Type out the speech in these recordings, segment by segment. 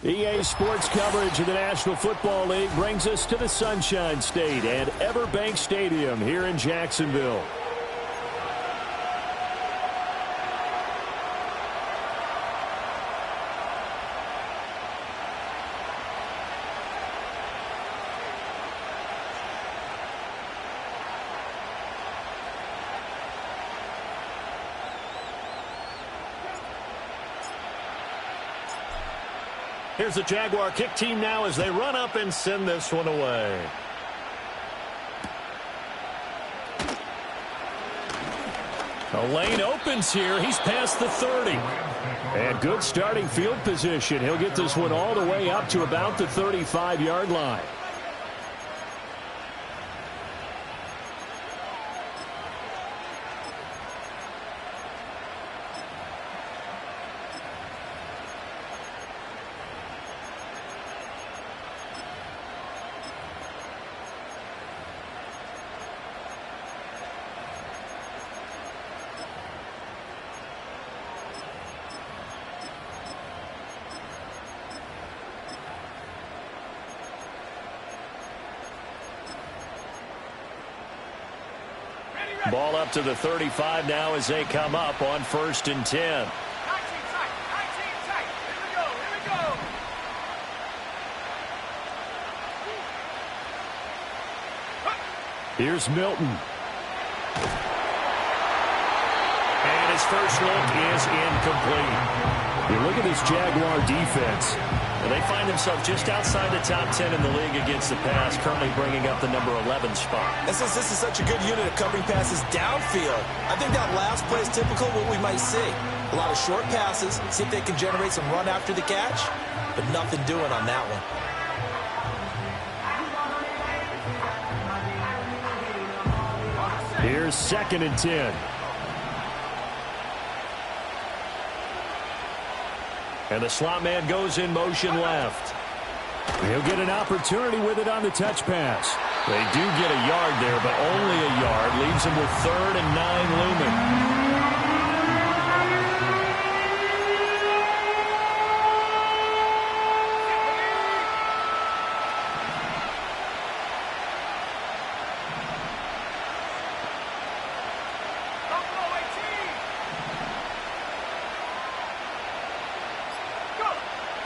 EA Sports coverage of the National Football League brings us to the Sunshine State at Everbank Stadium here in Jacksonville. Here's the Jaguar kick team now as they run up and send this one away. The lane opens here. He's past the 30. And good starting field position. He'll get this one all the way up to about the 35-yard line. Ball up to the 35 now as they come up on 1st and 10. 19 tight. Here we go. Here's Milton. And his first look is incomplete. You look at this Jaguar defense. Well, they find themselves just outside the top 10 in the league against the pass, currently bringing up the number 11 spot. And since this is such a good unit of covering passes downfield, I think that last play is typical of what we might see. A lot of short passes, see if they can generate some run after the catch, but nothing doing on that one. Here's 2nd and 10. And the slot man goes in motion left. He'll get an opportunity with it on the touch pass. They do get a yard there, but only a yard. Leaves him with 3rd and 9 looming.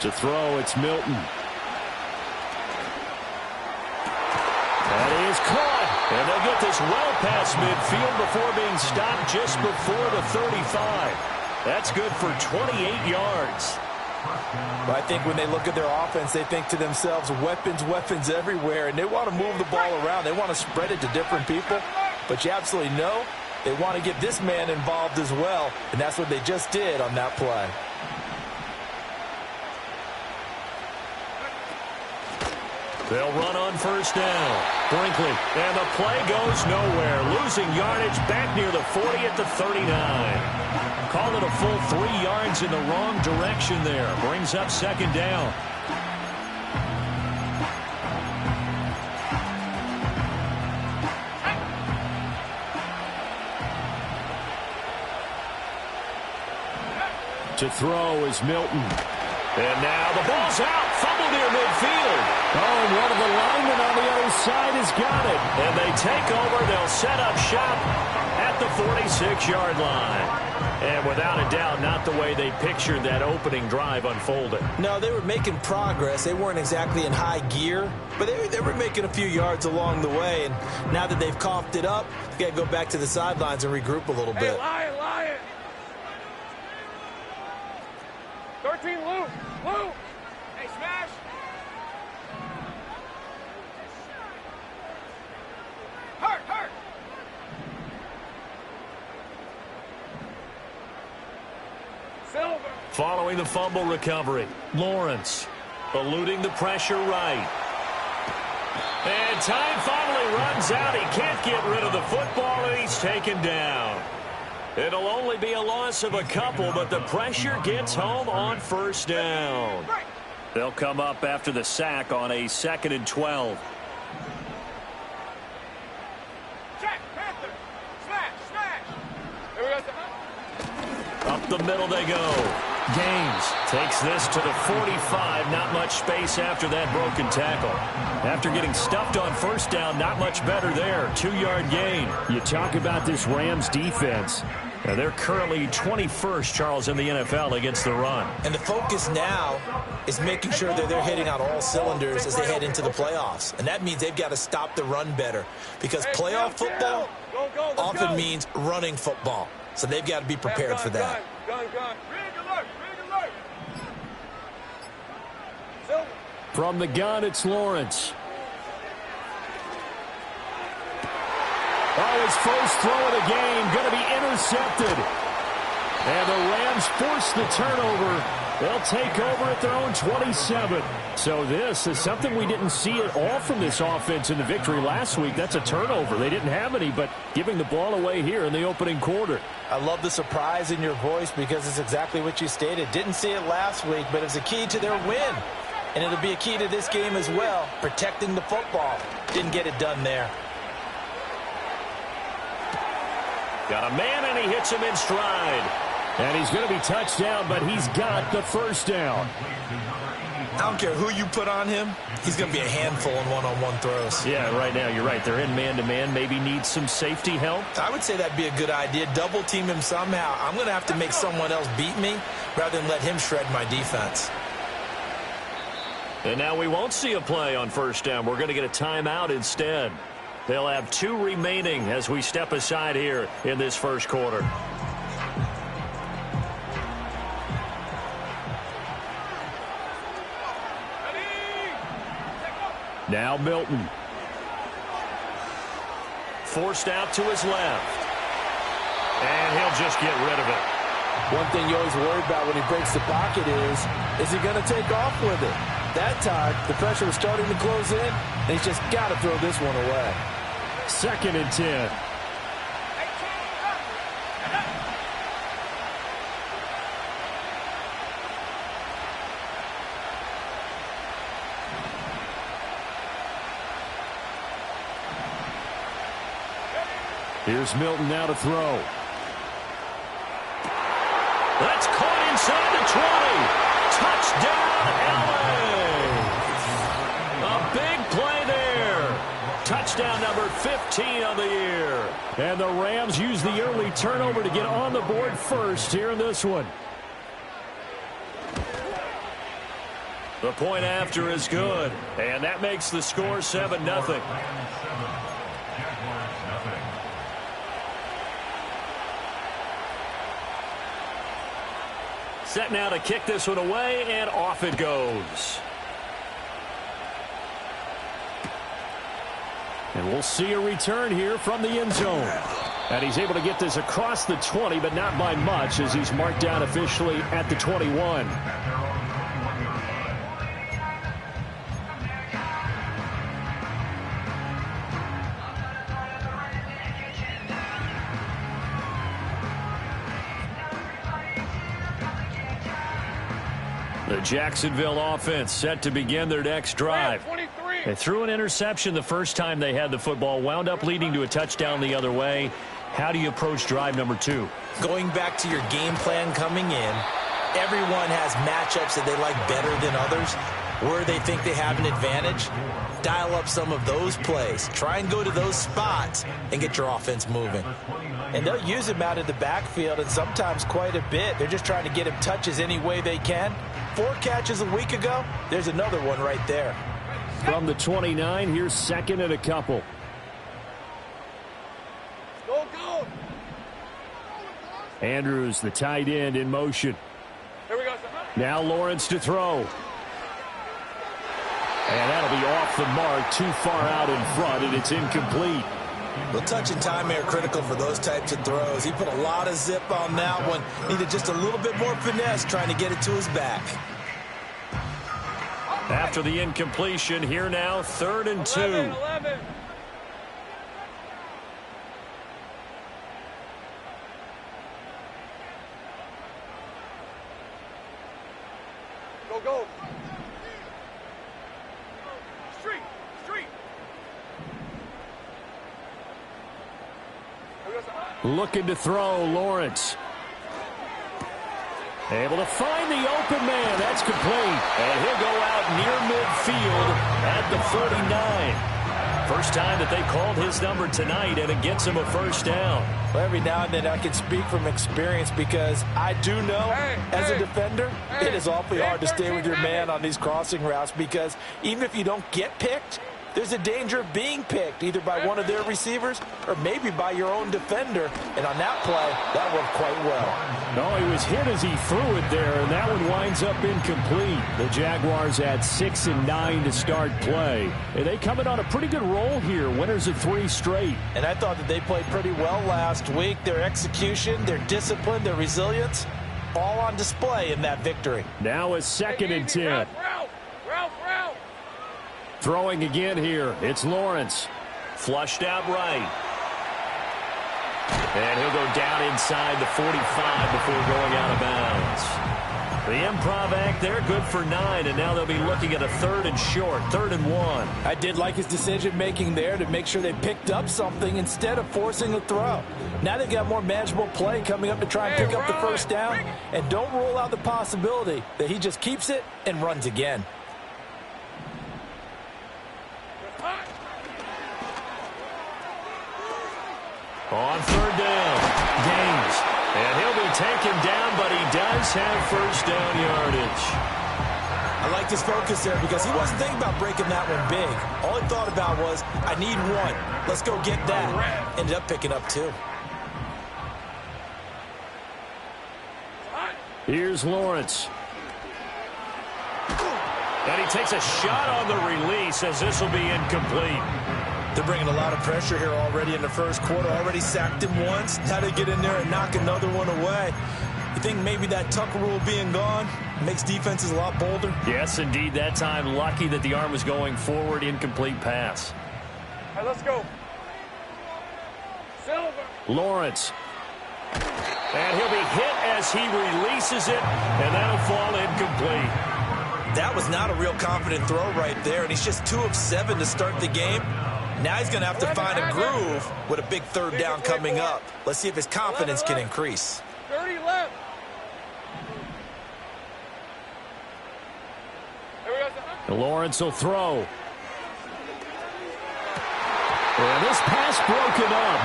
To throw, it's Milton. That is caught. And they'll get this well past midfield before being stopped just before the 35. That's good for 28 yards. But I think when they look at their offense, they think to themselves, weapons everywhere, and they want to move the ball around. They want to spread it to different people. But you absolutely know they want to get this man involved as well, and that's what they just did on that play. They'll run on 1st down. Brinkley, and the play goes nowhere. Losing yardage back near the 40 at the 39. Call it a full 3 yards in the wrong direction there. Brings up 2nd down. To throw is Milton. And now the ball's out. Fumble near midfield. Oh, and one of the linemen on the other side has got it. And they take over. They'll set up shop at the 46-yard line. And without a doubt, not the way they pictured that opening drive unfolding. No, they were making progress. They weren't exactly in high gear, but they were making a few yards along the way. And now that they've coughed it up, they've got to go back to the sidelines and regroup a little bit. Hey, Lion. 13, Lou. Hey, smash. Hurt. Silver. Following the fumble recovery, Lawrence eluding the pressure right. And time finally runs out. He can't get rid of the football, and he's taken down. It'll only be a loss of a couple, but the pressure gets home on 1st down. They'll come up after the sack on a 2nd and 12. Check, Panther. Smash. Up the middle they go. Gaines takes this to the 45. Not much space after that broken tackle. After getting stuffed on first down, not much better there. 2-yard gain. You talk about this Rams defense. Now they're currently 21st, Charles, in the NFL against the run. And the focus now is making sure that they're hitting on all cylinders as they head into the playoffs. And that means they've got to stop the run better, because playoff football often means running football. So they've got to be prepared for that. From the gun, it's Lawrence. Oh, his first throw of the game going to be intercepted. And the Rams force the turnover. They'll take over at their own 27. So this is something we didn't see at all from this offense in the victory last week. That's a turnover. They didn't have any, but giving the ball away here in the opening quarter. I love the surprise in your voice, because it's exactly what you stated. Didn't see it last week, but it's a key to their win. And it'll be a key to this game as well, protecting the football. Didn't get it done there. Got a man, and he hits him in stride. And he's going to be touched down, but he's got the first down. I don't care who you put on him. He's going to be a handful in one-on-one throws. Yeah, right now, you're right. They're in man-to-man. Maybe need some safety help. I would say that'd be a good idea. Double team him somehow. I'm going to have to make someone else beat me rather than let him shred my defense. And now we won't see a play on first down. We're going to get a timeout instead. They'll have 2 remaining as we step aside here in this first quarter. Now Milton. Forced out to his left. And he'll just get rid of it. One thing you always worry about when he breaks the pocket is he going to take off with it? That time, the pressure was starting to close in, and he's just got to throw this one away. 2nd and 10. Here's Milton now to throw. That's caught inside the 20. Touchdown, LA! A big play there. Touchdown number 15 of the year. And the Rams use the early turnover to get on the board first here in this one. The point after is good. And that makes the score 7-0. Set now to kick this one away, and off it goes. And we'll see a return here from the end zone. And he's able to get this across the 20, but not by much, as he's marked down officially at the 21. The Jacksonville offense set to begin their next drive. They threw an interception the first time they had the football, wound up leading to a touchdown the other way. How do you approach drive number 2? Going back to your game plan coming in, everyone has matchups that they like better than others, where they think they have an advantage. Dial up some of those plays. Try and go to those spots and get your offense moving. And they'll use him out of the backfield, and sometimes quite a bit. They're just trying to get him touches any way they can. 4 catches a week ago, there's another one right there. From the 29, here's 2nd and a couple. Go, go. Andrews, the tight end, in motion. Here we go. Now Lawrence to throw. And that'll be off the mark, too far out in front, and it's incomplete. Well, touch and time are critical for those types of throws. He put a lot of zip on that one. Needed just a little bit more finesse trying to get it to his back. After the incompletion, here now, 3rd and 2. 11. Go, go. Street, street. Looking to throw, Lawrence. Able to find the open man. That's complete. And he'll go out near midfield at the 49. First time that they called his number tonight, and it gets him a first down. Well, every now and then I can speak from experience because I do know as a defender, it is awfully hard to stay with your man on these crossing routes because even if you don't get picked, there's a danger of being picked either by one of their receivers or maybe by your own defender. And on that play, that worked quite well. No, he was hit as he threw it there, and that one winds up incomplete. The Jaguars at 6-9 to start play. And they come in on a pretty good roll here. Winners of 3 straight. And I thought that they played pretty well last week. Their execution, their discipline, their resilience, all on display in that victory. Now a 2nd and 10. Ralph. Throwing again here. It's Lawrence. Flushed out right. And he'll go down inside the 45 before going out of bounds. The improv act there, good for 9, and now they'll be looking at a 3rd and short, 3rd and 1. I did like his decision-making there to make sure they picked up something instead of forcing a throw. Now they've got more manageable play coming up to try and pick up the first down, and don't rule out the possibility that he just keeps it and runs again. On 3rd down, Gaines. And he'll be taken down, but he does have first down yardage. I liked his focus there because he wasn't thinking about breaking that one big. All he thought about was, I need 1. Let's go get that. Ended up picking up 2. Here's Lawrence. And he takes a shot on the release as this will be incomplete. They're bringing a lot of pressure here already in the first quarter. Already sacked him once. Now they get in there and knock another one away. You think maybe that Tucker rule being gone makes defenses a lot bolder? Yes, indeed. That time, lucky that the arm was going forward. Incomplete pass. All right, let's go. Silver. Lawrence. And he'll be hit as he releases it, and that'll fall incomplete. That was not a real confident throw right there, and he's just 2 of 7 to start the game. Now he's going to have to find a groove with a big 3rd down coming up. Let's see if his confidence can increase. 30 left. Here we go. Lawrence will throw. And this pass broken up.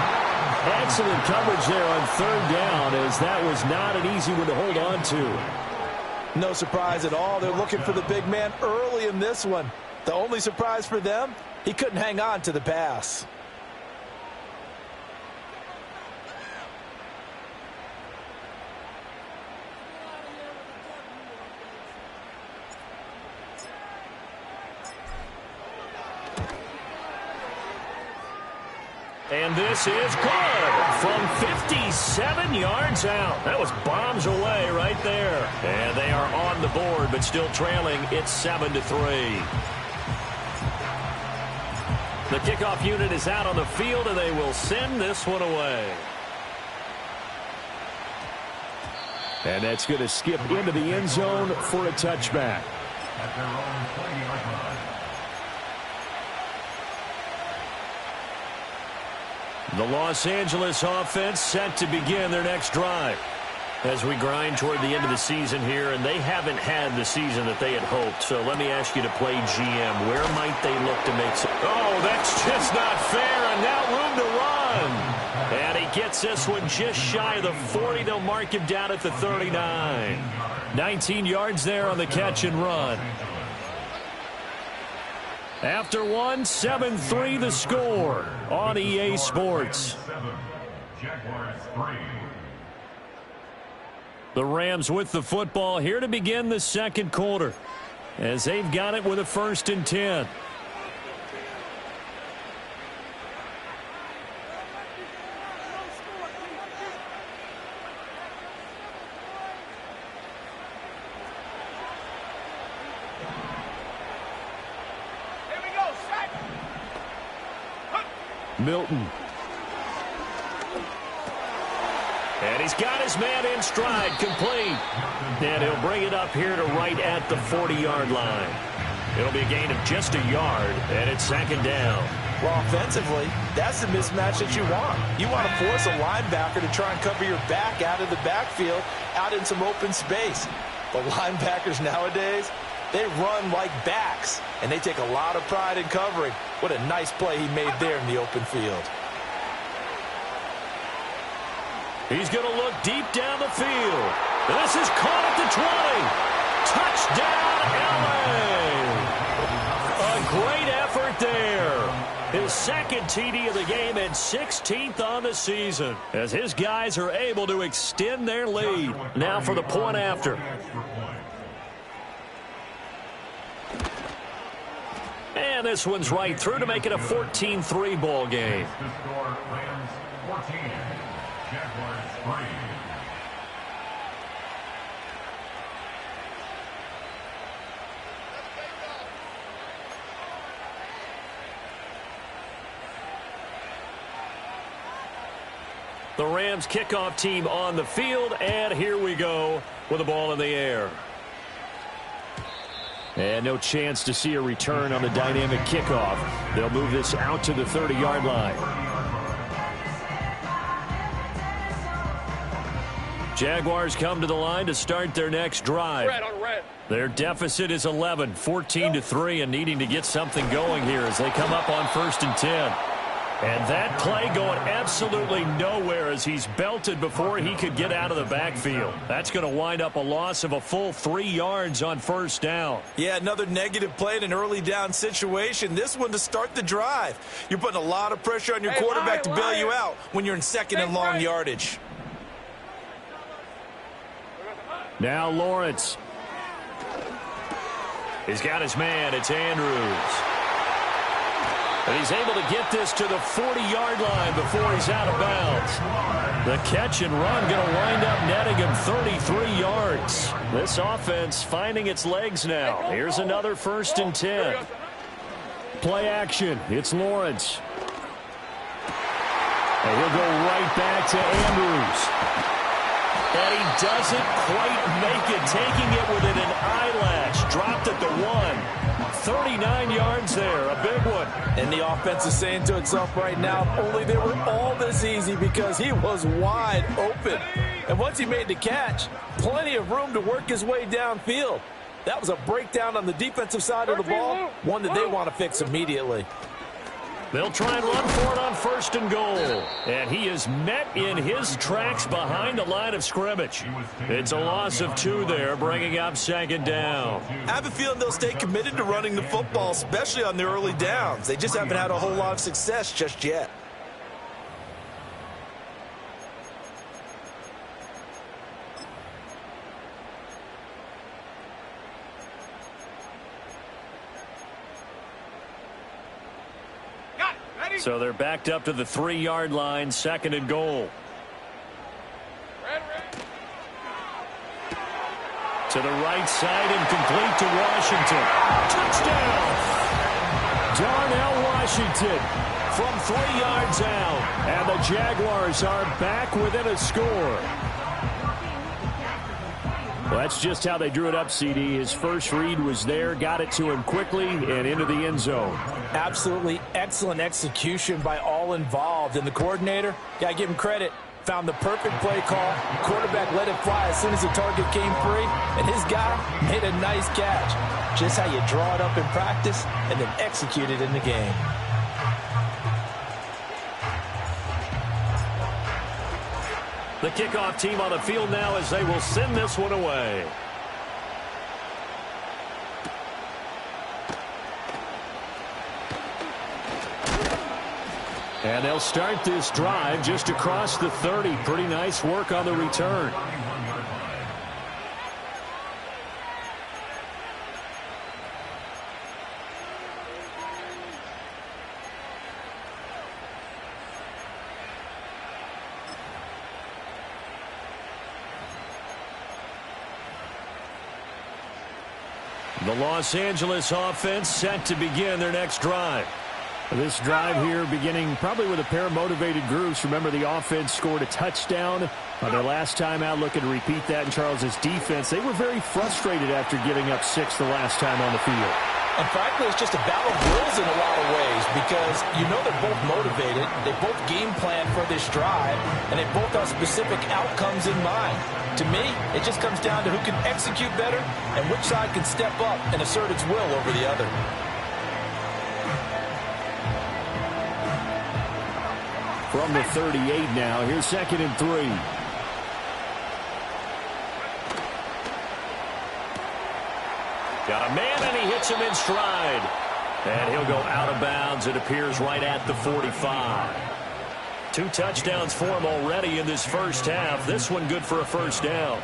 Excellent coverage there on 3rd down, as that was not an easy one to hold on to. No surprise at all. They're looking for the big man early in this one. The only surprise for them, he couldn't hang on to the pass. And this is good from 57 yards out. That was bombs away right there. And they are on the board, but still trailing. It's 7-3. The kickoff unit is out on the field, and they will send this one away. And that's going to skip into the end zone for a touchback. At their own 20-yard line. The Los Angeles offense set to begin their next drive as we grind toward the end of the season here, and they haven't had the season that they had hoped. So let me ask you to play GM. Where might they look to make some... Oh, that's just not fair, and now room to run. And he gets this one just shy of the 40. They'll mark him down at the 39. 19 yards there on the catch and run. After one, 7-3 the score on EA Sports. Jaguars 3. The Rams with the football here to begin the second quarter as they've got it with a 1st and 10. Milton. And he's got his man in stride, complete. And he'll bring it up here to right at the 40-yard line. It'll be a gain of just a yard, and it's 2nd down. Well, offensively, that's the mismatch that you want. You want to force a linebacker to try and cover your back out of the backfield, out in some open space. But linebackers nowadays, they run like backs, and they take a lot of pride in covering. What a nice play he made there in the open field. He's going to look deep down the field. This is caught at the 20. Touchdown, L.A. A great effort there. His second TD of the game and 16th on the season as his guys are able to extend their lead. Now for the point after. And this one's right through to make it a 14-3 ball game. Rams 14, Jaguars 3. The Rams kickoff team on the field, and here we go with the ball in the air. And no chance to see a return on the dynamic kickoff. They'll move this out to the 30-yard line. Jaguars come to the line to start their next drive. Their deficit is 11, 14-3, and needing to get something going here as they come up on 1st and 10. And that play going absolutely nowhere as he's belted before he could get out of the backfield. That's going to wind up a loss of a full 3 yards on 1st down. Yeah, another negative play in an early down situation. This one to start the drive. You're putting a lot of pressure on your quarterback to bail you out when you're in 2nd and long yardage. Now Lawrence. He's got his man. It's Andrews. And he's able to get this to the 40-yard line before he's out of bounds. The catch and run going to wind up netting him 33 yards. This offense finding its legs now. Here's another 1st and 10. Play action. It's Lawrence. And he'll go right back to Andrews. And he doesn't quite make it, taking it within an eyelash. Dropped at the 1. 39 yards there, a big one. And the offense is saying to itself right now, if only they were all this easy, because he was wide open. And once he made the catch, plenty of room to work his way downfield. That was a breakdown on the defensive side of the ball, one that they want to fix immediately. They'll try and run for it on 1st and goal. And he is met in his tracks behind the line of scrimmage. It's a loss of 2 there, bringing up 2nd down. I have a feeling they'll stay committed to running the football, especially on the early downs. They just haven't had a whole lot of success just yet. So they're backed up to the 3-yard line, 2nd and goal. To the right side and complete to Washington. Touchdown! Darnell Washington from 3 yards out. And the Jaguars are back within a score. Well, that's just how they drew it up, CD. His first read was there, got it to him quickly, and into the end zone. Absolutely excellent execution by all involved. And the coordinator, got to give him credit, found the perfect play call. Quarterback let it fly as soon as the target came free, and his guy made a nice catch. Just how you draw it up in practice and then execute it in the game. The kickoff team on the field now as they will send this one away. And they'll start this drive just across the 30. Pretty nice work on the return. The Los Angeles offense set to begin their next drive. This drive here beginning probably with a pair of motivated groups. Remember, the offense scored a touchdown on their last time out. Looking to repeat that in Charles's defense. They were very frustrated after giving up 6 the last time on the field. And frankly, it's just a battle of wills in a lot of ways because you know they're both motivated, they both game plan for this drive, and they both have specific outcomes in mind. To me, it just comes down to who can execute better and which side can step up and assert its will over the other. From the 38 now, here's 2nd and 3. Got a man, and he hits him in stride. And he'll go out of bounds. It appears right at the 45. 2 touchdowns for him already in this first half. This one good for a first down.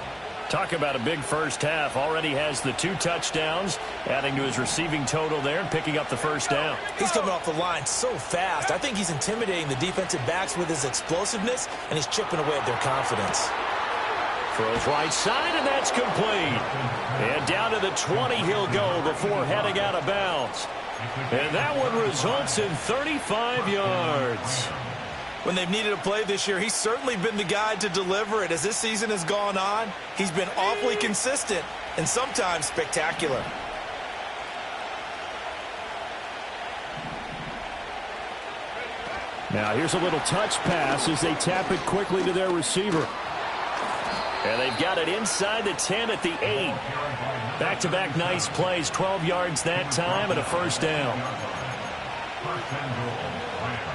Talk about a big first half. Already has the 2 touchdowns, adding to his receiving total there and picking up the first down. He's coming off the line so fast. I think he's intimidating the defensive backs with his explosiveness, and he's chipping away at their confidence. Throws right side, and that's complete. And down to the 20 he'll go before heading out of bounds. And that one results in 35 yards. When they've needed a play this year, he's certainly been the guy to deliver it. As this season has gone on, he's been awfully consistent and sometimes spectacular. Now here's a little touch pass as they tap it quickly to their receiver. And they've got it inside the 10 at the 8. Back-to-back nice plays, 12 yards that time and a first down. First and goal, Rams.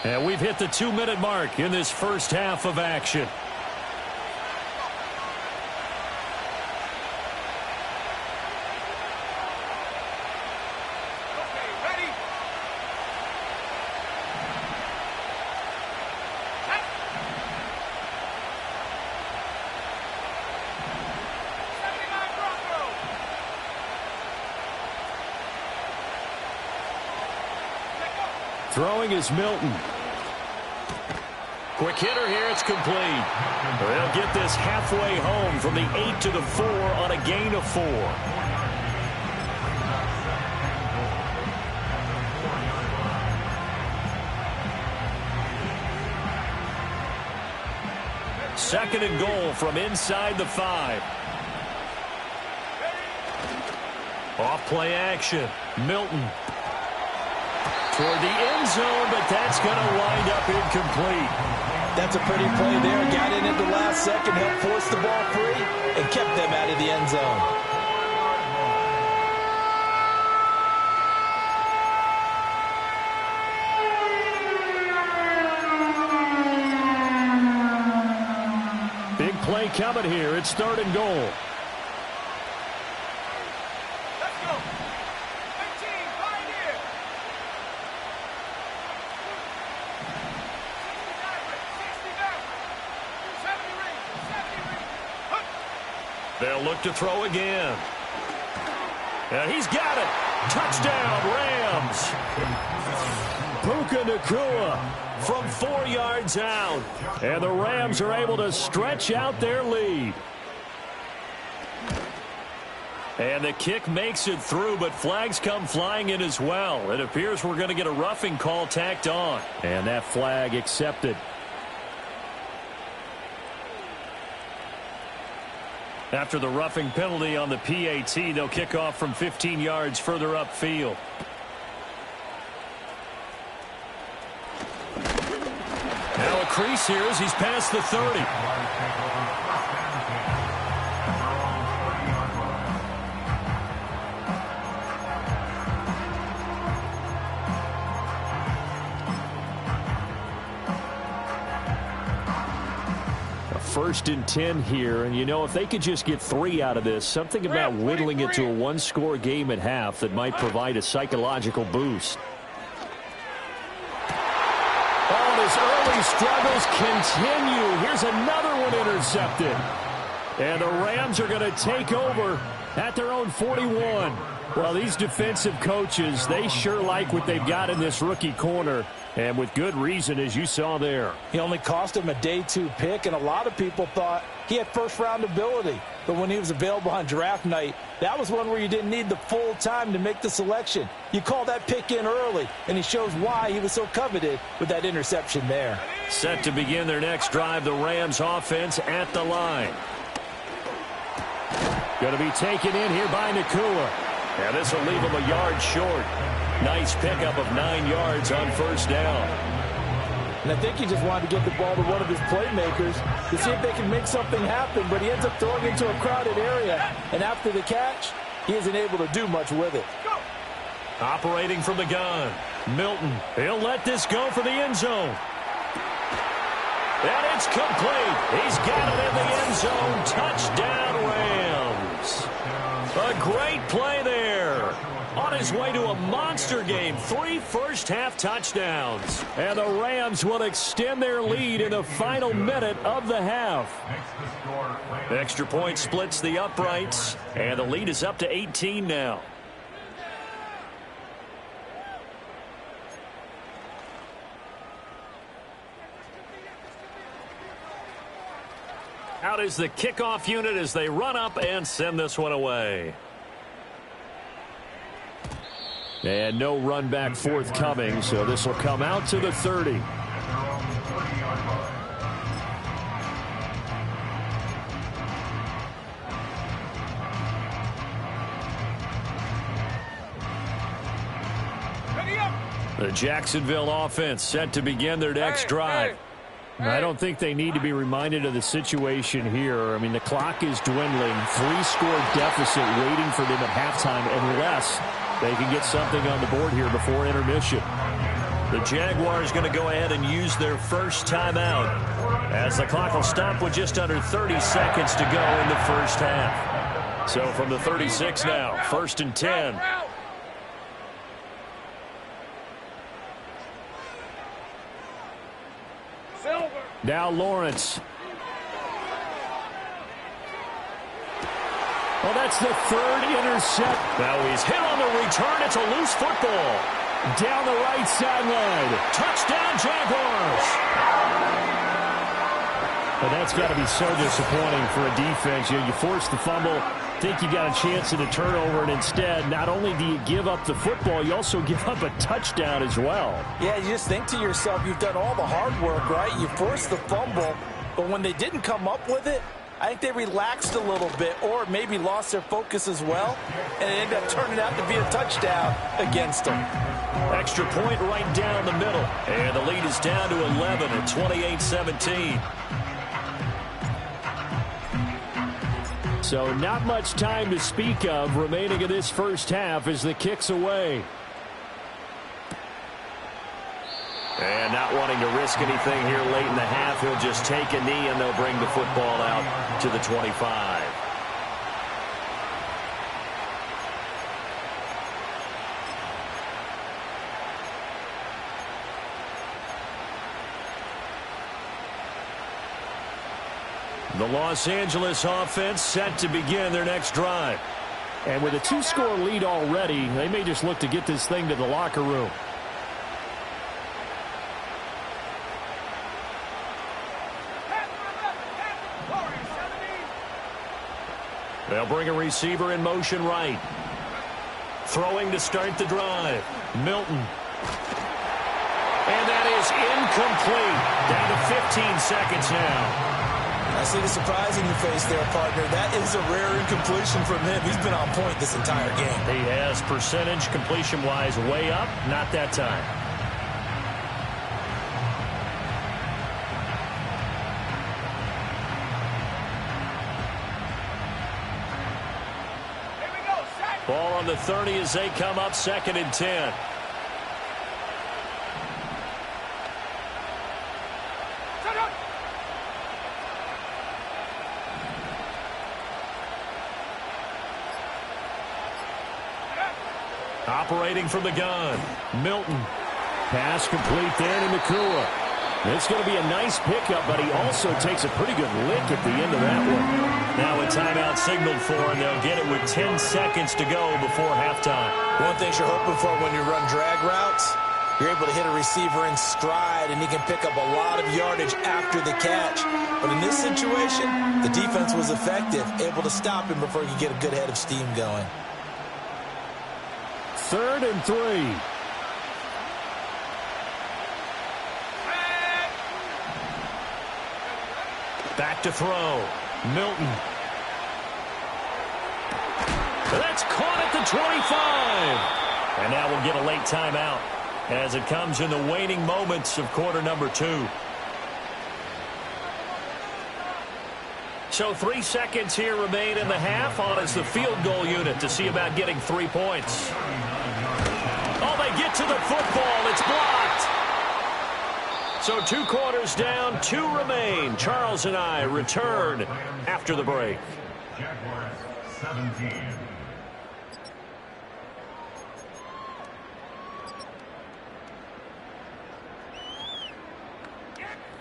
And we've hit the 2-minute mark in this first half of action. Throwing is Milton. Quick hitter here, it's complete. They'll get this halfway home from the 8 to the 4 on a gain of 4. Second and goal from inside the 5. Off play action. Milton. Toward the end zone, but that's going to wind up incomplete. That's a pretty play there. Got in at the last second, helped force the ball free, and kept them out of the end zone. Big play coming here. It's 3rd and goal. They'll look to throw again. And he's got it. Touchdown, Rams. Puka Nacua From 4 yards out. and the Rams are able to stretch out their lead. And the kick makes it through, but flags come flying in as well. It appears we're going to get a roughing call tacked on. And that flag accepted. After the roughing penalty on the PAT, they'll kick off from 15 yards further upfield. Now a crease here as he's past the 30. First and 10 here, and you know, if they could just get 3 out of this, something about whittling it to a 1-score game at half that might provide a psychological boost. Oh, his early struggles continue. Here's another one intercepted. And the Rams are going to take over at their own 41. Well, these defensive coaches, they sure like what they've got in this rookie corner, and with good reason, as you saw there. He only cost him a day 2 pick, and a lot of people thought he had first-round ability. But when he was available on draft night, that was one where you didn't need the full time to make the selection. You call that pick in early, and he shows why he was so coveted with that interception there. Set to begin their next drive, the Rams offense at the line. Going to be taken in here by Nakua. And this will leave him a yard short. Nice pickup of 9 yards on first down. And I think he just wanted to get the ball to one of his playmakers to see if they can make something happen, but he ends up throwing into a crowded area. And after the catch, he isn't able to do much with it. Operating from the gun, Milton. He'll let this go for the end zone. And it's complete. He's got it in the end zone. Touchdown, Rams. A great play there. On his way to a monster game. 3 first-half touchdowns. And the Rams will extend their lead in the final minute of the half. Extra point splits the uprights. And the lead is up to 18 now. Out is the kickoff unit as they run up and send this one away. And no run back forthcoming, so this will come out to the 30. The Jacksonville offense set to begin their next drive. I don't think they need to be reminded of the situation here. I mean, the clock is dwindling. 3-score deficit waiting for them at halftime unless they can get something on the board here before intermission. The Jaguars going to go ahead and use their first timeout as the clock will stop with just under 30 seconds to go in the first half. So from the 36 now, 1st and 10. Now Lawrence. Well, that's the 3rd intercept. Now he's hit on the return. It's a loose football. Down the right sideline. Touchdown, Jaguars. But that's got to be so disappointing for a defense. You force the fumble, think you got a chance at a turnover, and instead, not only do you give up the football, you also give up a touchdown as well. Yeah, you just think to yourself, you've done all the hard work, right? You forced the fumble, but when they didn't come up with it, I think they relaxed a little bit or maybe lost their focus as well, and it ended up turning out to be a touchdown against them. Extra point right down the middle, and the lead is down to 11 at 28-17. So not much time to speak of remaining in this first half as the kick's away. And not wanting to risk anything here late in the half, he'll just take a knee and they'll bring the football out to the 25. The Los Angeles offense set to begin their next drive. And with a 2-score lead already, they may just look to get this thing to the locker room. They'll bring a receiver in motion right. Throwing to start the drive. Milton. And that is incomplete. Down to 15 seconds now. I see the surprise in your face there, partner. That is a rare incompletion from him. He's been on point this entire game. He has percentage completion-wise way up. Not that time. Ball on the 30 as they come up 2nd and 10. Operating from the gun, Milton. Pass complete there to Nakua. It's going to be a nice pickup, but he also takes a pretty good lick at the end of that one. Now a timeout signaled for, and they'll get it with 10 seconds to go before halftime. One thing you're hoping for when you run drag routes, you're able to hit a receiver in stride, and he can pick up a lot of yardage after the catch. But in this situation, the defense was effective, able to stop him before he could get a good head of steam going. 3rd and 3. Back to throw. Milton. That's caught at the 25. And now we'll get a late timeout as it comes in the waning moments of quarter number 2. So 3 seconds here remain in the half. On is the field goal unit to see about getting 3 points. Oh, they get to the football. It's blocked. So 2 quarters down, 2 remain. Charles and I return after the break. Jaguars 17.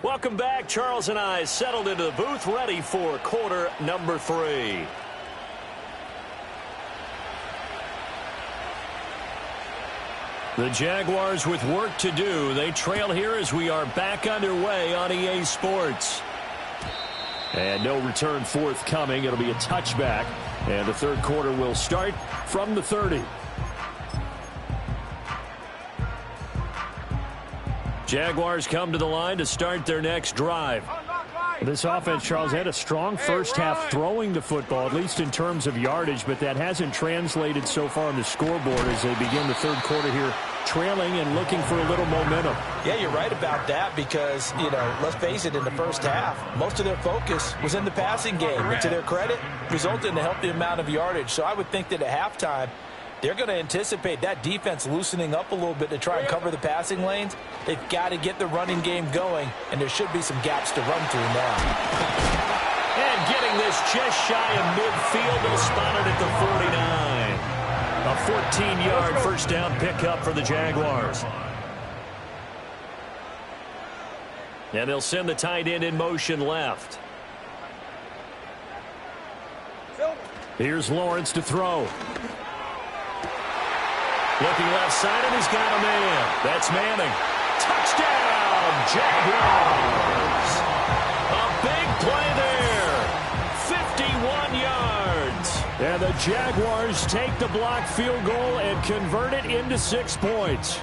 Welcome back. Charles and I settled into the booth, ready for quarter number 3. The Jaguars with work to do. They trail here as we are back underway on EA Sports. And no return forthcoming. It'll be a touchback. And the 3rd quarter will start from the 30. Jaguars come to the line to start their next drive. This offense, Charles, had a strong first half throwing the football, at least in terms of yardage, but that hasn't translated so far on the scoreboard as they begin the 3rd quarter here trailing and looking for a little momentum. Yeah, you're right about that because, let's face it, in the first half, most of their focus was in the passing game. And to their credit, resulted in a healthy amount of yardage. So I would think that at halftime, they're going to anticipate that defense loosening up a little bit to try and cover the passing lanes. They've got to get the running game going, and there should be some gaps to run through now. And getting this just shy of midfield, they'll spot it at the 49. A 14-yard first down pickup for the Jaguars. And they'll send the tight end in motion left. Here's Lawrence to throw. Looking left side, and he's got a man. That's Manning. Touchdown, Jaguars. A big play there. 51 yards. And the Jaguars take the blocked field goal and convert it into 6 points.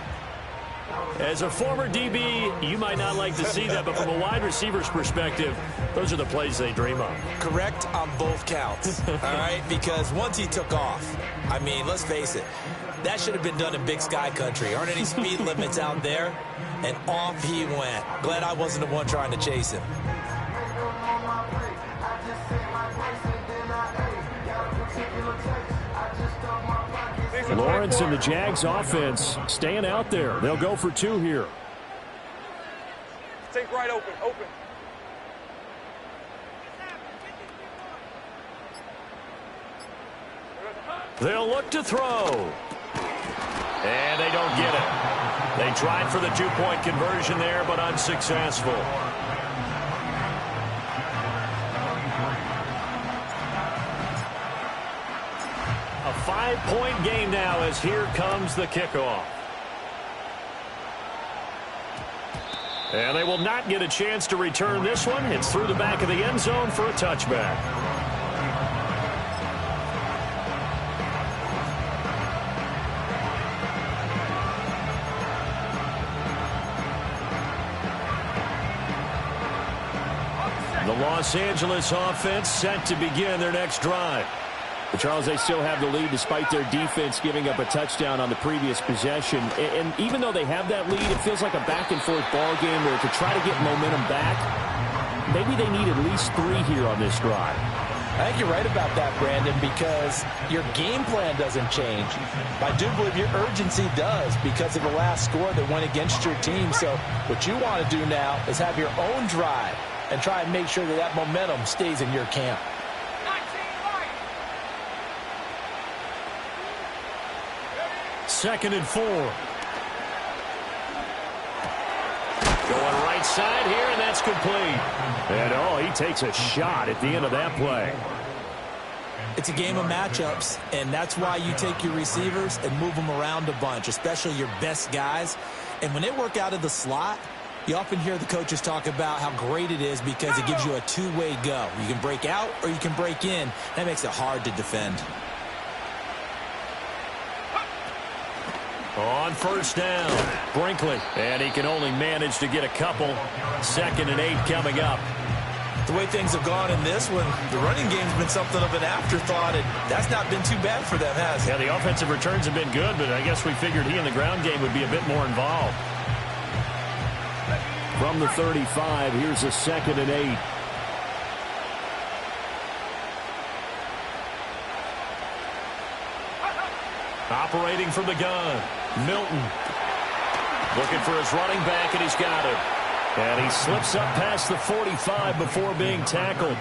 As a former DB, you might not like to see that, but from a wide receiver's perspective, those are the plays they dream of. Correct on both counts, all right? Because once he took off, I mean, let's face it, that should have been done in Big Sky country. Aren't any speed limits out there? And off he went. Glad I wasn't the one trying to chase him. Lawrence and the Jags offense staying out there. They'll go for 2 here. Take right open. They'll look to throw. And they don't get it. They tried for the 2-point conversion there, but unsuccessful. A 5-point game now as here comes the kickoff. And they will not get a chance to return this one. It's through the back of the end zone for a touchback. The Los Angeles offense set to begin their next drive. But Charles, they still have the lead despite their defense giving up a touchdown on the previous possession. And even though they have that lead, it feels like a back-and-forth ball game where to try to get momentum back, maybe they need at least 3 here on this drive. I think you're right about that, Brandon, because your game plan doesn't change. I do believe your urgency does because of the last score that went against your team. So what you want to do now is have your own drive and try and make sure that that momentum stays in your camp. Second and 4. Going right side here, and that's complete. And, he takes a shot at the end of that play. It's a game of matchups, and that's why you take your receivers and move them around a bunch, especially your best guys. And when they work out of the slot, you often hear the coaches talk about how great it is because it gives you a two-way go. You can break out or you can break in. That makes it hard to defend. On first down, Brinkley. And he can only manage to get a couple. 2nd and 8 coming up. The way things have gone in this one, the running game's been something of an afterthought, and that's not been too bad for them, has it? Yeah, the offensive returns have been good, but I guess we figured he in the ground game would be a bit more involved. From the 35, here's a 2nd and 8. Operating from the gun, Milton. Looking for his running back, and he's got it. And he slips up past the 45 before being tackled.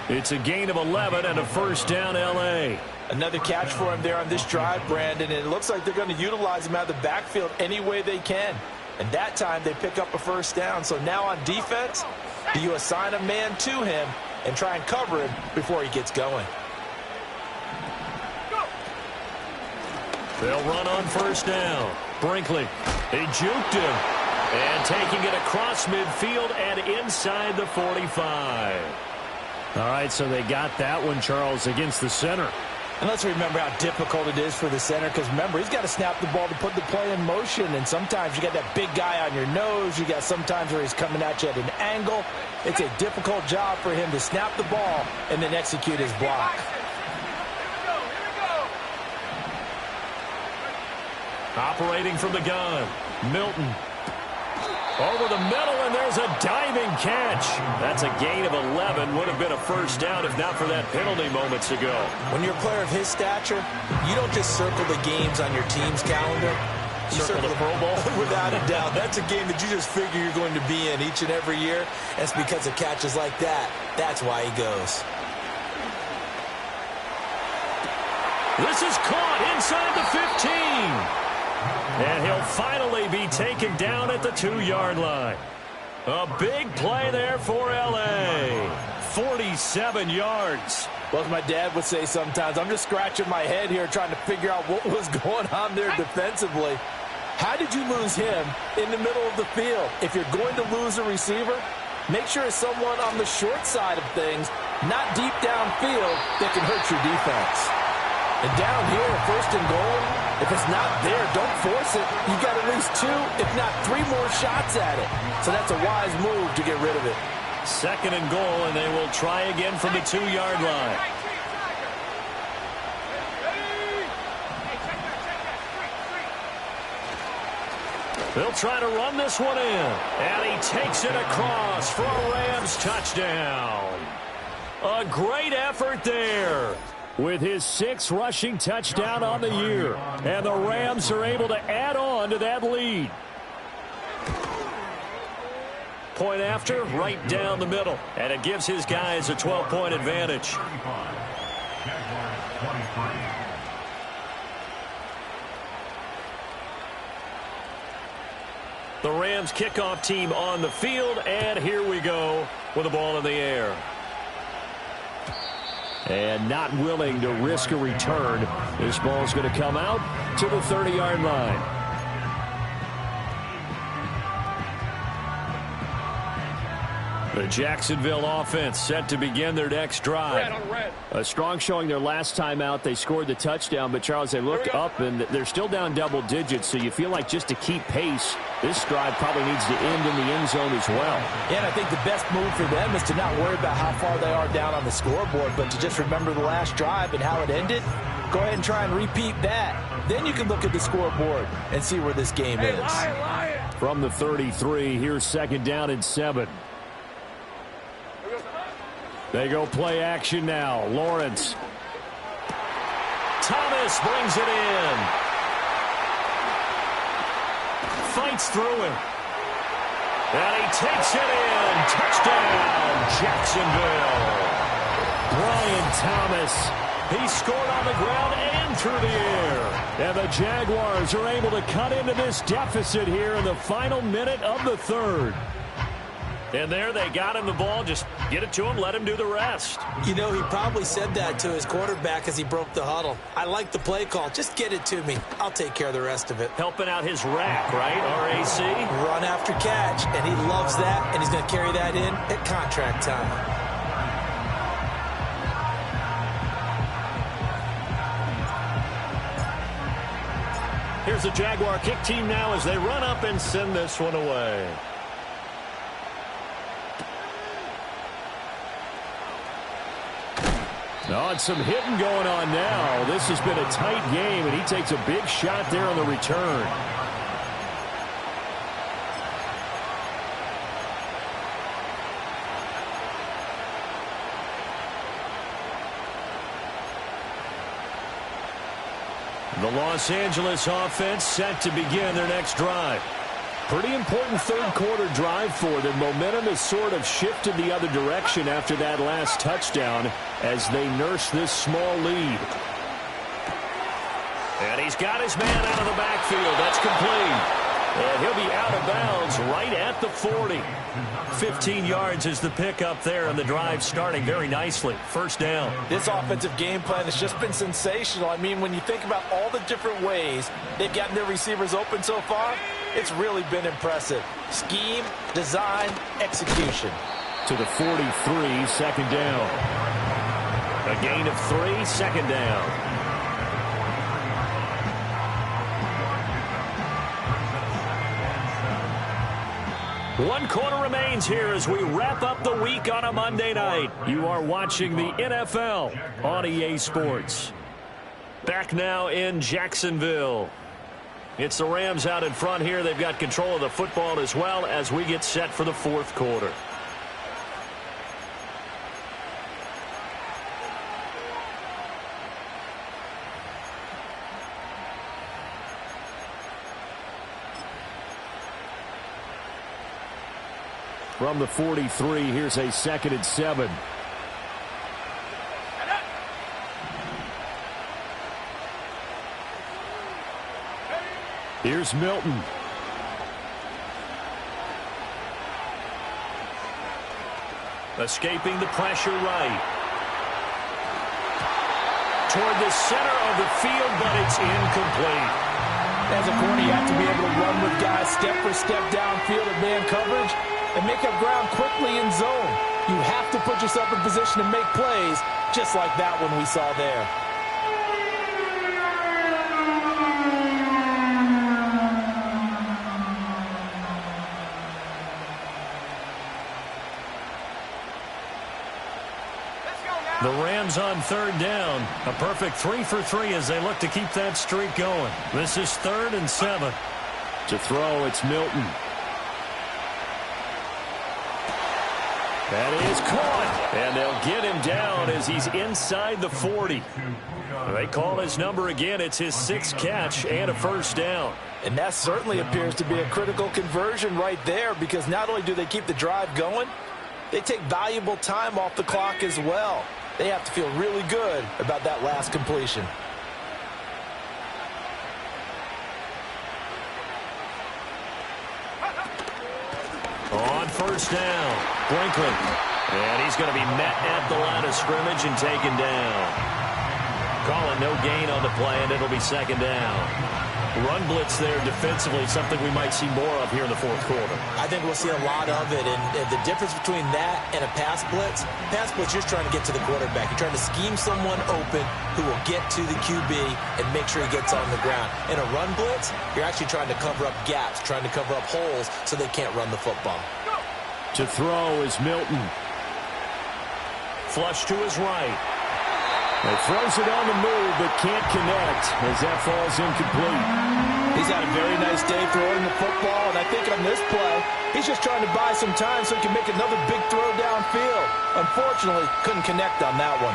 It's a gain of 11 and a first down, L.A. Another catch for him there on this drive, Brandon, and it looks like they're going to utilize him out of the backfield any way they can. And that time they pick up a first down. So now on defense, do you assign a man to him and try and cover him before he gets going? They'll run on first down. Brinkley, he juked him. And taking it across midfield and inside the 45. All right, so they got that one, Charles, against the center. And let's remember how difficult it is for the center, because remember, he's got to snap the ball to put the play in motion, and sometimes you got that big guy on your nose. You got sometimes where he's coming at you at an angle. It's a difficult job for him to snap the ball and then execute his block. Operating from the gun, Milton. Over the middle, and there's a diving catch. That's a gain of 11. Would have been a first down if not for that penalty moments ago. When you're a player of his stature, you don't just circle the games on your team's calendar. You circle the Pro Bowl. Without a doubt. That's a game that you just figure you're going to be in each and every year. And it's because of catches like that. That's why he goes. This is caught inside the 15. And he'll finally be taken down at the 2-yard line. A big play there for L.A. 47 yards. Well, as my dad would say sometimes, I'm just scratching my head here trying to figure out what was going on there defensively. How did you lose him in the middle of the field? If you're going to lose a receiver, make sure it's someone on the short side of things, not deep downfield, that can hurt your defense. And down here, first and goal, if it's not there, don't force it. You've got at least 2, if not 3 more shots at it. So that's a wise move to get rid of it. 2nd and goal, and they will try again from the 2-yard line. They'll try to run this one in. And he takes it across for a Rams touchdown. A great effort there. With his 6th rushing touchdown on the year. And the Rams are able to add on to that lead. Point after, right down the middle. And it gives his guys a 12-point advantage. The Rams kickoff team on the field. And here we go with the ball in the air. And not willing to risk a return. This ball's going to come out to the 30-yard line. The Jacksonville offense set to begin their next drive. A strong showing their last time out. They scored the touchdown, but Charles, they look up and they're still down double digits, so you feel like just to keep pace, this drive probably needs to end in the end zone as well. Yeah, and I think the best move for them is to not worry about how far they are down on the scoreboard, but to just remember the last drive and how it ended. Go ahead and try and repeat that. Then you can look at the scoreboard and see where this game is. From the 33, here's 2nd down and 7. They go play action now. Lawrence. Thomas brings it in. Fights through him. And he takes it in. Touchdown, Jacksonville. Brian Thomas. He scored on the ground and through the air. And the Jaguars are able to cut into this deficit here in the final minute of the 3rd. And there they got him the ball. Just get it to him, let him do the rest. You know, he probably said that to his quarterback as he broke the huddle. I like the play call. Just get it to me. I'll take care of the rest of it. Helping out his rack, right? RAC. Run after catch, and he loves that, and he's going to carry that in at contract time. Here's the Jaguar kick team now as they run up and send this one away. Oh, and some hitting going on now. This has been a tight game, and he takes a big shot there on the return. The Los Angeles offense set to begin their next drive. Pretty important third-quarter drive for them. Momentum has sort of shifted the other direction after that last touchdown as they nurse this small lead. And he's got his man out of the backfield. That's complete. And he'll be out of bounds right at the 40. 15 yards is the pickup there, and the drive starting very nicely. First down. This offensive game plan has just been sensational. I mean, when you think about all the different ways they've gotten their receivers open so far, it's really been impressive. Scheme, design, execution. To the 43, second down. A gain of 3, second down. One quarter remains here as we wrap up the week on a Monday night. You are watching the NFL on EA Sports. Back now in Jacksonville. It's the Rams out in front here. They've got control of the football as well as we get set for the fourth quarter. From the 43, here's a 2nd and 7. Here's Milton. Escaping the pressure right. Toward the center of the field, but it's incomplete. As a corner, you have to be able to run with guys step for step downfield at man coverage and make up ground quickly in zone. You have to put yourself in position to make plays, just like that one we saw there. The Rams on third down. A perfect 3 for 3 as they look to keep that streak going. This is 3rd and 7. To throw, it's Milton. That is caught. And they'll get him down as he's inside the 40. They call his number again. It's his 6th catch and a first down. And that certainly appears to be a critical conversion right there, because not only do they keep the drive going, they take valuable time off the clock as well. They have to feel really good about that last completion. On first down, Brinkley. And he's going to be met at the line of scrimmage and taken down. Calling no gain on the play, and it'll be 2nd down. Run blitz there defensively, something we might see more of here in the fourth quarter. I think we'll see a lot of it, and the difference between that and a pass blitz, you're just trying to get to the quarterback. You're trying to scheme someone open who will get to the QB and make sure he gets on the ground. In a run blitz, you're actually trying to cover up gaps, trying to cover up holes so they can't run the football. To throw is Milton. Flush to his right. He throws it on the move, but can't connect as that falls incomplete. He's had a very nice day throwing the football, and I think on this play, he's just trying to buy some time so he can make another big throw downfield. Unfortunately, couldn't connect on that one.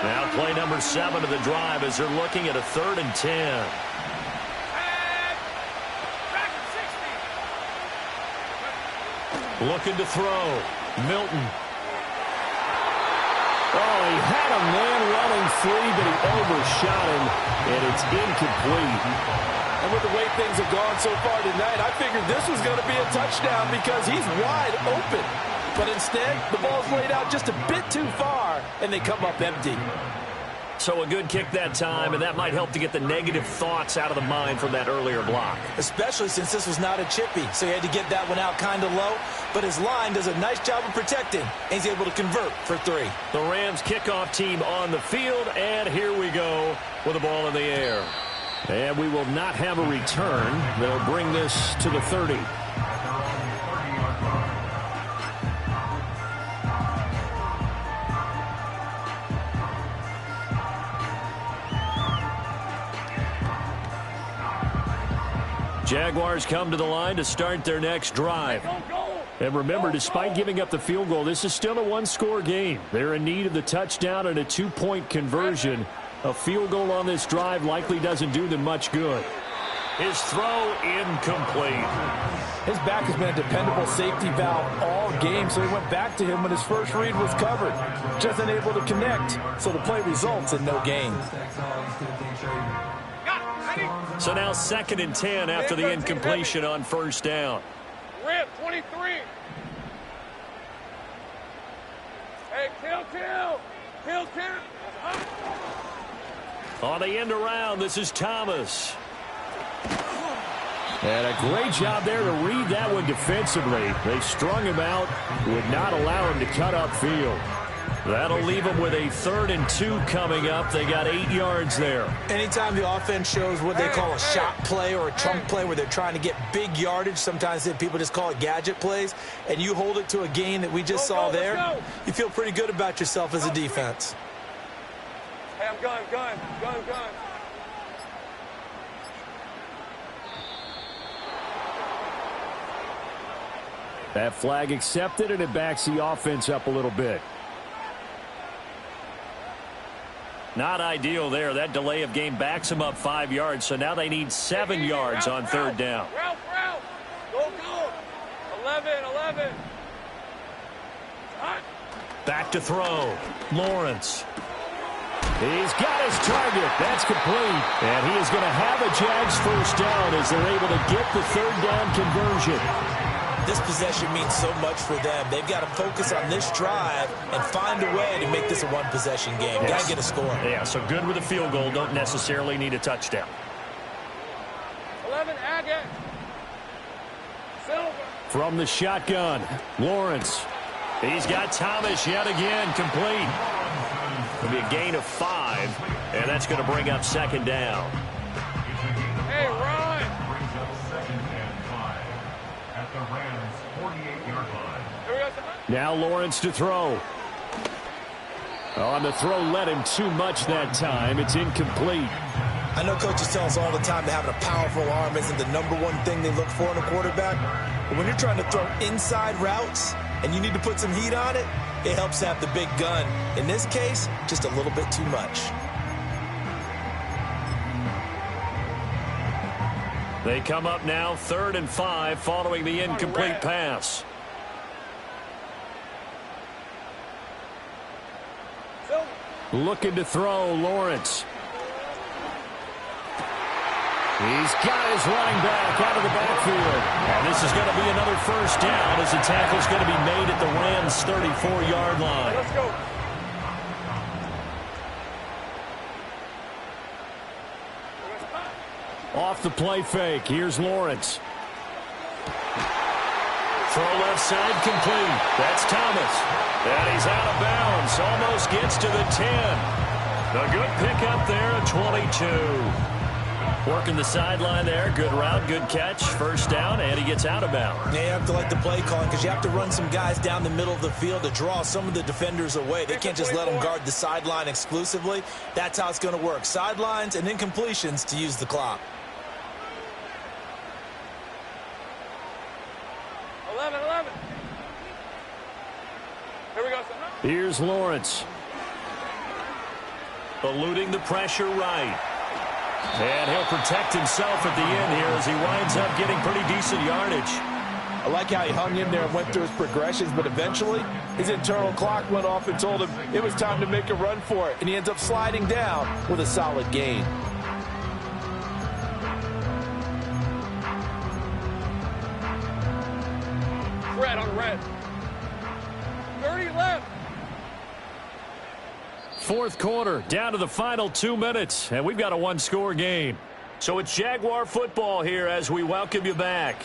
Now play number 7 of the drive as they're looking at a 3rd and 10. Looking to throw. Milton. Oh, he had a man running free, but he overshot him, and it's incomplete. And with the way things have gone so far tonight, I figured this was going to be a touchdown because he's wide open. But instead, the ball's laid out just a bit too far, and they come up empty. So a good kick that time, and that might help to get the negative thoughts out of the mind from that earlier block. Especially since this was not a chippy, so he had to get that one out kind of low. But his line does a nice job of protecting, and he's able to convert for 3. The Rams kickoff team on the field, and here we go with the ball in the air. And we will not have a return. They'll bring this to the 30. Jaguars come to the line to start their next drive. And remember, despite giving up the field goal, this is still a one-score game. They're in need of the touchdown and a 2-point conversion. A field goal on this drive likely doesn't do them much good. His throw incomplete. His back has been a dependable safety valve all game, so he went back to him when his first read was covered. Just unable to connect, so the play results in no gain. So now 2nd and 10 after the incompletion on first down. Rip, 23. Hey, kill. On the end around, this is Thomas. And a great job there to read that one defensively. They strung him out, would not allow him to cut upfield. That'll leave them with a 3rd and 2 coming up. They got 8 yards there. Anytime the offense shows what they call a shot play or a chunk play where they're trying to get big yardage, sometimes people just call it gadget plays, and you hold it to a gain that we just saw there, you feel pretty good about yourself as a defense. Hey, I'm gun. That flag accepted, and it backs the offense up a little bit. Not ideal there. That delay of game backs them up 5 yards, so now they need 7 yards on 3rd down. Route. Go. 11. Back to throw. Lawrence. He's got his target. That's complete. And he is going to have a Jags first down as they're able to get the 3rd down conversion. This possession means so much for them. They've got to focus on this drive and find a way to make this a one-possession game. Yes. Got to get a score. Yeah, so good with a field goal. Don't necessarily need a touchdown. 11, Agate. Silver. From the shotgun, Lawrence. He's got Thomas yet again, complete. It'll be a gain of 5, and that's going to bring up 2nd down. Hey, run. Brings up 2nd and 5 at the Rams' 48-yard line. Here we go. Now Lawrence to throw. On the throw, led him too much that time. It's incomplete. I know coaches tell us all the time that having a powerful arm isn't the #1 thing they look for in a quarterback. But when you're trying to throw inside routes and you need to put some heat on it, it helps to have the big gun. In this case, just a little bit too much. They come up now 3rd and 5 following the incomplete pass. Looking to throw, Lawrence. He's got his running back out of the backfield. And this is going to be another first down as the tackle's going to be made at the Rams' 34-yard line. Let's go. Off the play fake. Here's Lawrence. Throw left side complete. That's Thomas. And he's out of bounds. Almost gets to the 10. A good pickup there at 22. Working the sideline there. Good route, good catch. First down, and he gets out of bounds. They have to like the play calling because you have to run some guys down the middle of the field to draw some of the defenders away. They can't just let them guard the sideline exclusively. That's how it's going to work. Sidelines and incompletions to use the clock. 11. Here we go. Here's Lawrence. Eluding the pressure right. And he'll protect himself at the end here as he winds up getting pretty decent yardage. I like how he hung in there and went through his progressions, but eventually his internal clock went off and told him it was time to make a run for it, and he ends up sliding down with a solid gain. red. 30 left. Fourth quarter, down to the final 2 minutes, and we've got a one-score game. So it's Jaguar football here as we welcome you back.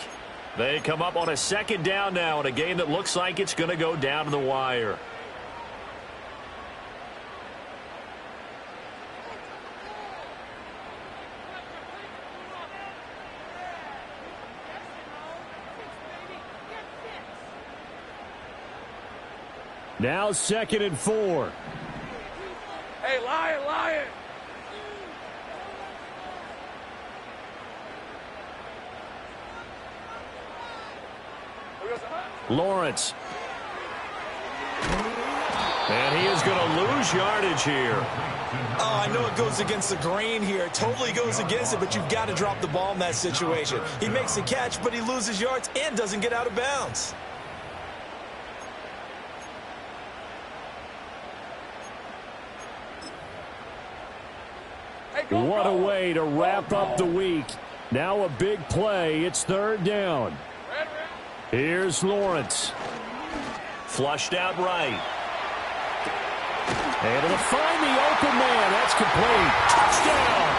They come up on a second down now in a game that looks like it's going to go down to the wire. Now 2nd and 4. Hey, Lion. Lawrence. And he is going to lose yardage here. Oh, I know it goes against the grain here. It totally goes against it, but you've got to drop the ball in that situation. He makes the catch, but he loses yards and doesn't get out of bounds. What a way to wrap up the week. Now a big play. It's 3rd down. Here's Lawrence. Flushed out right. Able to find the open man. That's complete. Touchdown!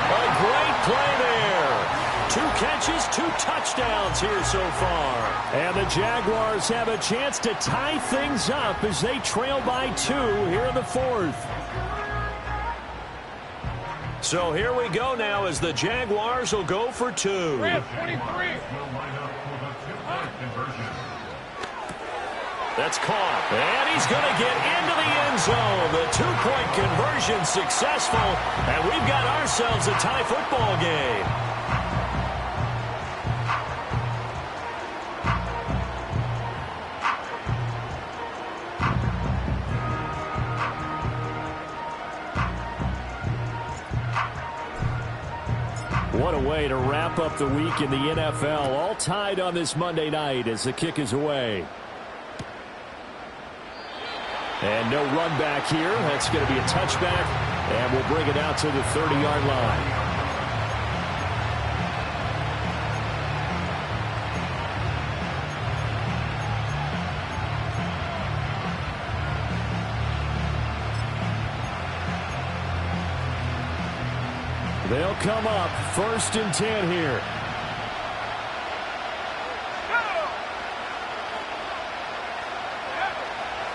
A great play there. 2 catches, 2 touchdowns here so far. And the Jaguars have a chance to tie things up as they trail by 2 here in the 4th. So here we go now as the Jaguars will go for 2. 23. That's caught. And he's going to get into the end zone. The 2-point conversion successful. And we've got ourselves a tie football game. What a way to wrap up the week in the NFL. All tied on this Monday night as the kick is away. And no run back here. That's going to be a touchback. And we'll bring it out to the 30-yard line. They'll come up 1st and 10 here.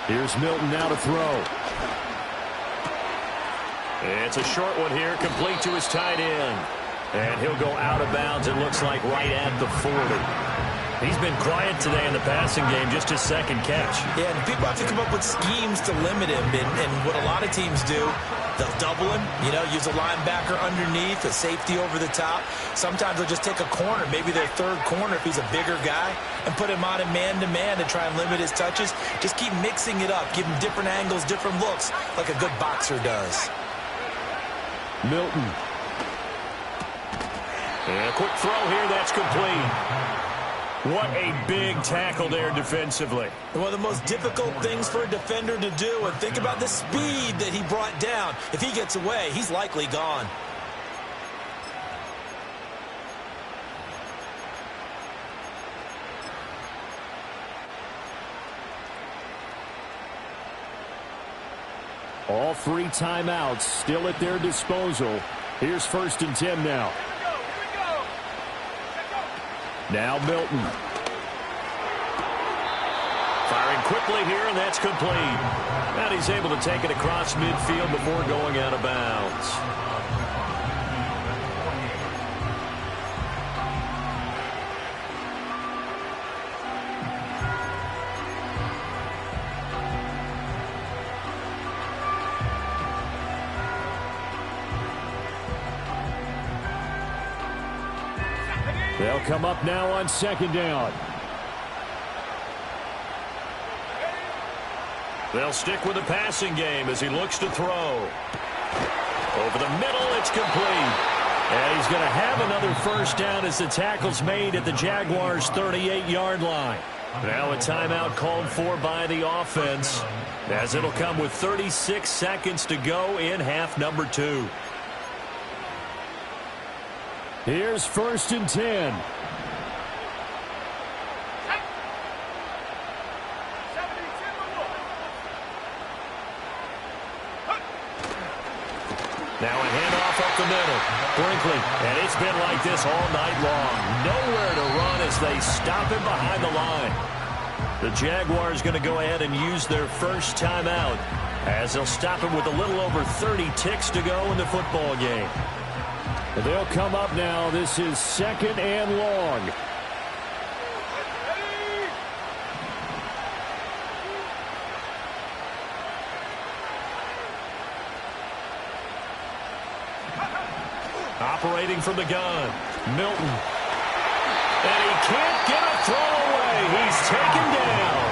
Here's Milton now to throw. It's a short one here, complete to his tight end. And he'll go out of bounds, it looks like, right at the 40. He's been quiet today in the passing game, just his 2nd catch. Yeah, and people have to come up with schemes to limit him. And what a lot of teams do, they'll double him, use a linebacker underneath, a safety over the top. Sometimes they'll just take a corner, maybe their 3rd corner if he's a bigger guy, and put him on a man-to-man to try and limit his touches. Just keep mixing it up, give him different angles, different looks, like a good boxer does. Milton. And a quick throw here, that's complete. What a big tackle there defensively. One of the most difficult things for a defender to do, and think about the speed that he brought down. If he gets away, he's likely gone. All 3 timeouts still at their disposal. Here's 1st and 10 now. Now Milton. Firing quickly here, and that's complete. And he's able to take it across midfield before going out of bounds. They'll come up now on 2nd down. They'll stick with the passing game as he looks to throw. Over the middle, it's complete. And he's going to have another 1st down as the tackle's made at the Jaguars' 38-yard line. Now a timeout called for by the offense, as it'll come with 36 seconds to go in half number 2. Here's 1st and 10. Now a handoff up the middle. Brinkley, and it's been like this all night long. Nowhere to run as they stop him behind the line. The Jaguars going to go ahead and use their first timeout as they'll stop him with a little over 30 ticks to go in the football game. They'll come up now. This is 2nd and long. Operating from the gun, Milton. And he can't get a throw away. He's taken down.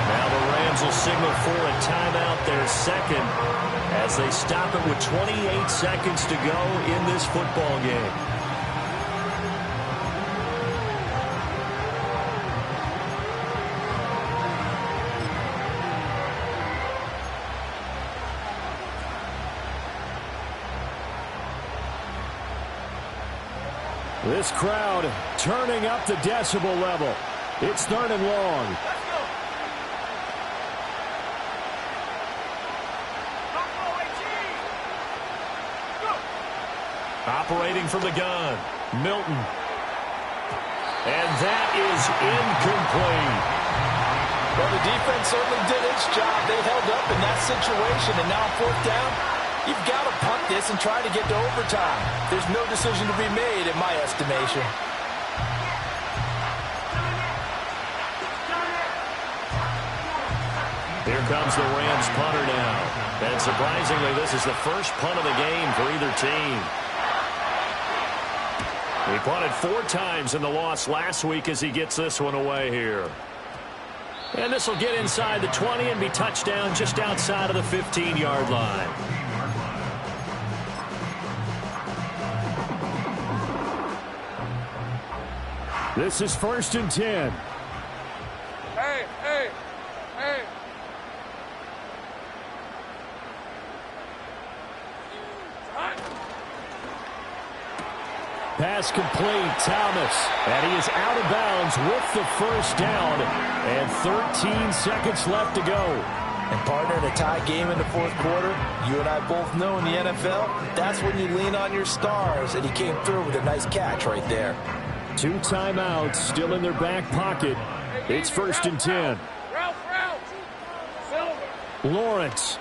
Now the Rams will signal for a timeout, their second, as they stop it with 28 seconds to go in this football game. This crowd turning up the decibel level. It's 3rd and long. Operating from the gun, Milton. And that is incomplete. Well, the defense certainly did its job. They held up in that situation, and now 4th down, you've got to punt this and try to get to overtime. There's no decision to be made, in my estimation. Here comes the Rams punter now. And surprisingly, this is the first punt of the game for either team. He punted 4 times in the loss last week as he gets this one away here. And this will get inside the 20 and be touchdown just outside of the 15-yard line. This is 1st and 10. Hey, hey, hey. Pass complete, Thomas. And he is out of bounds with the first down. And 13 seconds left to go. And partner, in a tie game in the 4th quarter, you and I both know in the NFL, that's when you lean on your stars. And he came through with a nice catch right there. 2 timeouts still in their back pocket. It's 1st and 10. Lawrence.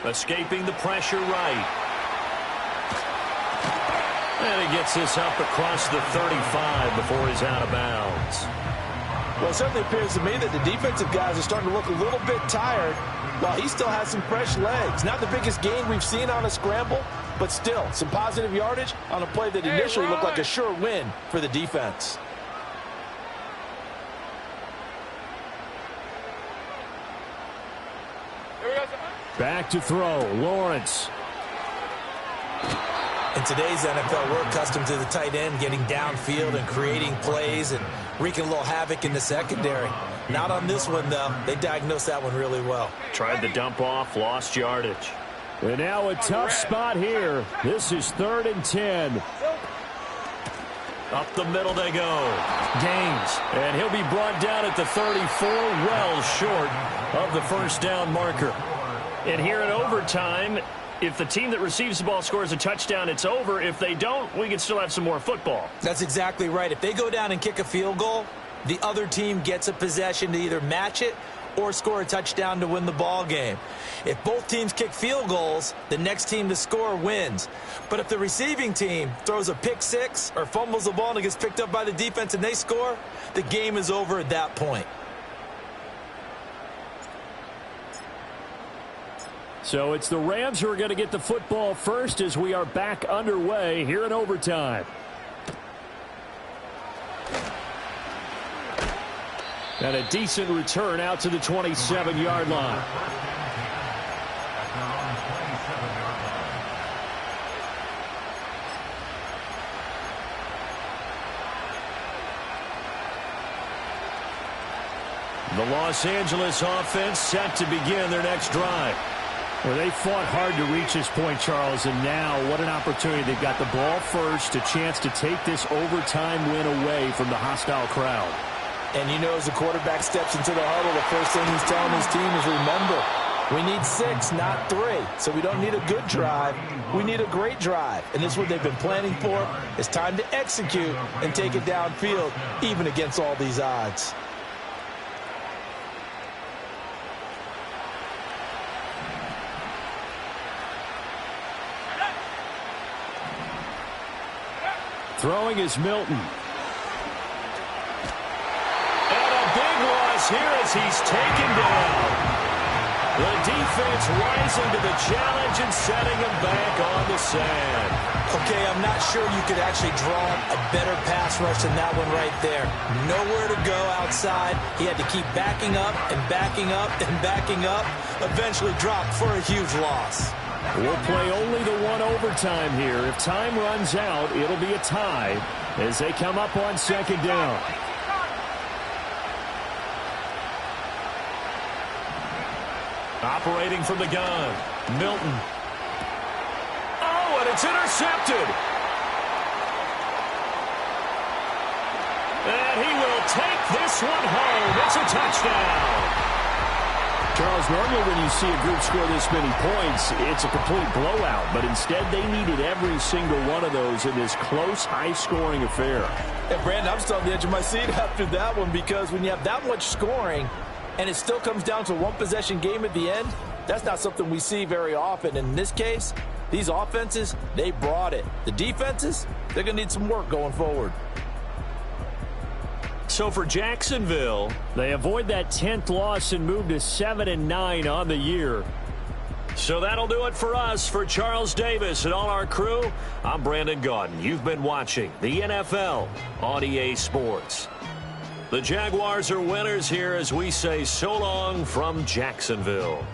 Escaping the pressure right. And he gets this up across the 35 before he's out of bounds. Well, it certainly appears to me that the defensive guys are starting to look a little bit tired while he still has some fresh legs. Not the biggest gain we've seen on a scramble, but still some positive yardage on a play that initially looked like a sure win for the defense. Back to throw, Lawrence. In today's NFL, we're accustomed to the tight end getting downfield and creating plays and wreaking a little havoc in the secondary. Not on this one, though. They diagnosed that one really well. Tried the dump off, lost yardage. And now a tough spot here. This is 3rd and 10. Up the middle they go. Gaines. And he'll be brought down at the 34, well short of the first down marker. And here in overtime, if the team that receives the ball scores a touchdown, it's over. If they don't, we can still have some more football. That's exactly right. If they go down and kick a field goal, the other team gets a possession to either match it or score a touchdown to win the ball game. If both teams kick field goals, the next team to score wins. But if the receiving team throws a pick six or fumbles the ball and it gets picked up by the defense and they score, the game is over at that point. So it's the Rams who are going to get the football first as we are back underway here in overtime. And a decent return out to the 27-yard line. The Los Angeles offense set to begin their next drive. Well, they fought hard to reach this point, Charles, and now what an opportunity. They've got the ball first, a chance to take this overtime win away from the hostile crowd. And you know, as the quarterback steps into the huddle, the first thing he's telling his team is, remember, We need 6, not 3. So we don't need a good drive. We need a great drive. And this is what they've been planning for. It's time to execute and take it downfield, even against all these odds. Throwing is Milton. And a big loss here as he's taken down. The defense rising to the challenge and setting him back on the sand. Okay, I'm not sure you could actually draw a better pass rush than that one right there. Nowhere to go outside. He had to keep backing up and backing up and backing up. Eventually dropped for a huge loss. We'll play only the one overtime here. If time runs out, it'll be a tie as they come up on second down. Operating from the gun, Milton. Oh, and it's intercepted. And he will take this one home. It's a touchdown. Charles, normally when you see a group score this many points, it's a complete blowout. But instead, they needed every single one of those in this close, high-scoring affair. And, Brandon, I'm still on the edge of my seat after that one because when you have that much scoring and it still comes down to a one-possession game at the end, that's not something we see very often. And in this case, these offenses, they brought it. The defenses, they're going to need some work going forward. So for Jacksonville, they avoid that 10th loss and move to 7-9 on the year. So that'll do it for us. For Charles Davis and all our crew, I'm Brandon Gaudin. You've been watching the NFL on EA Sports. The Jaguars are winners here as we say so long from Jacksonville.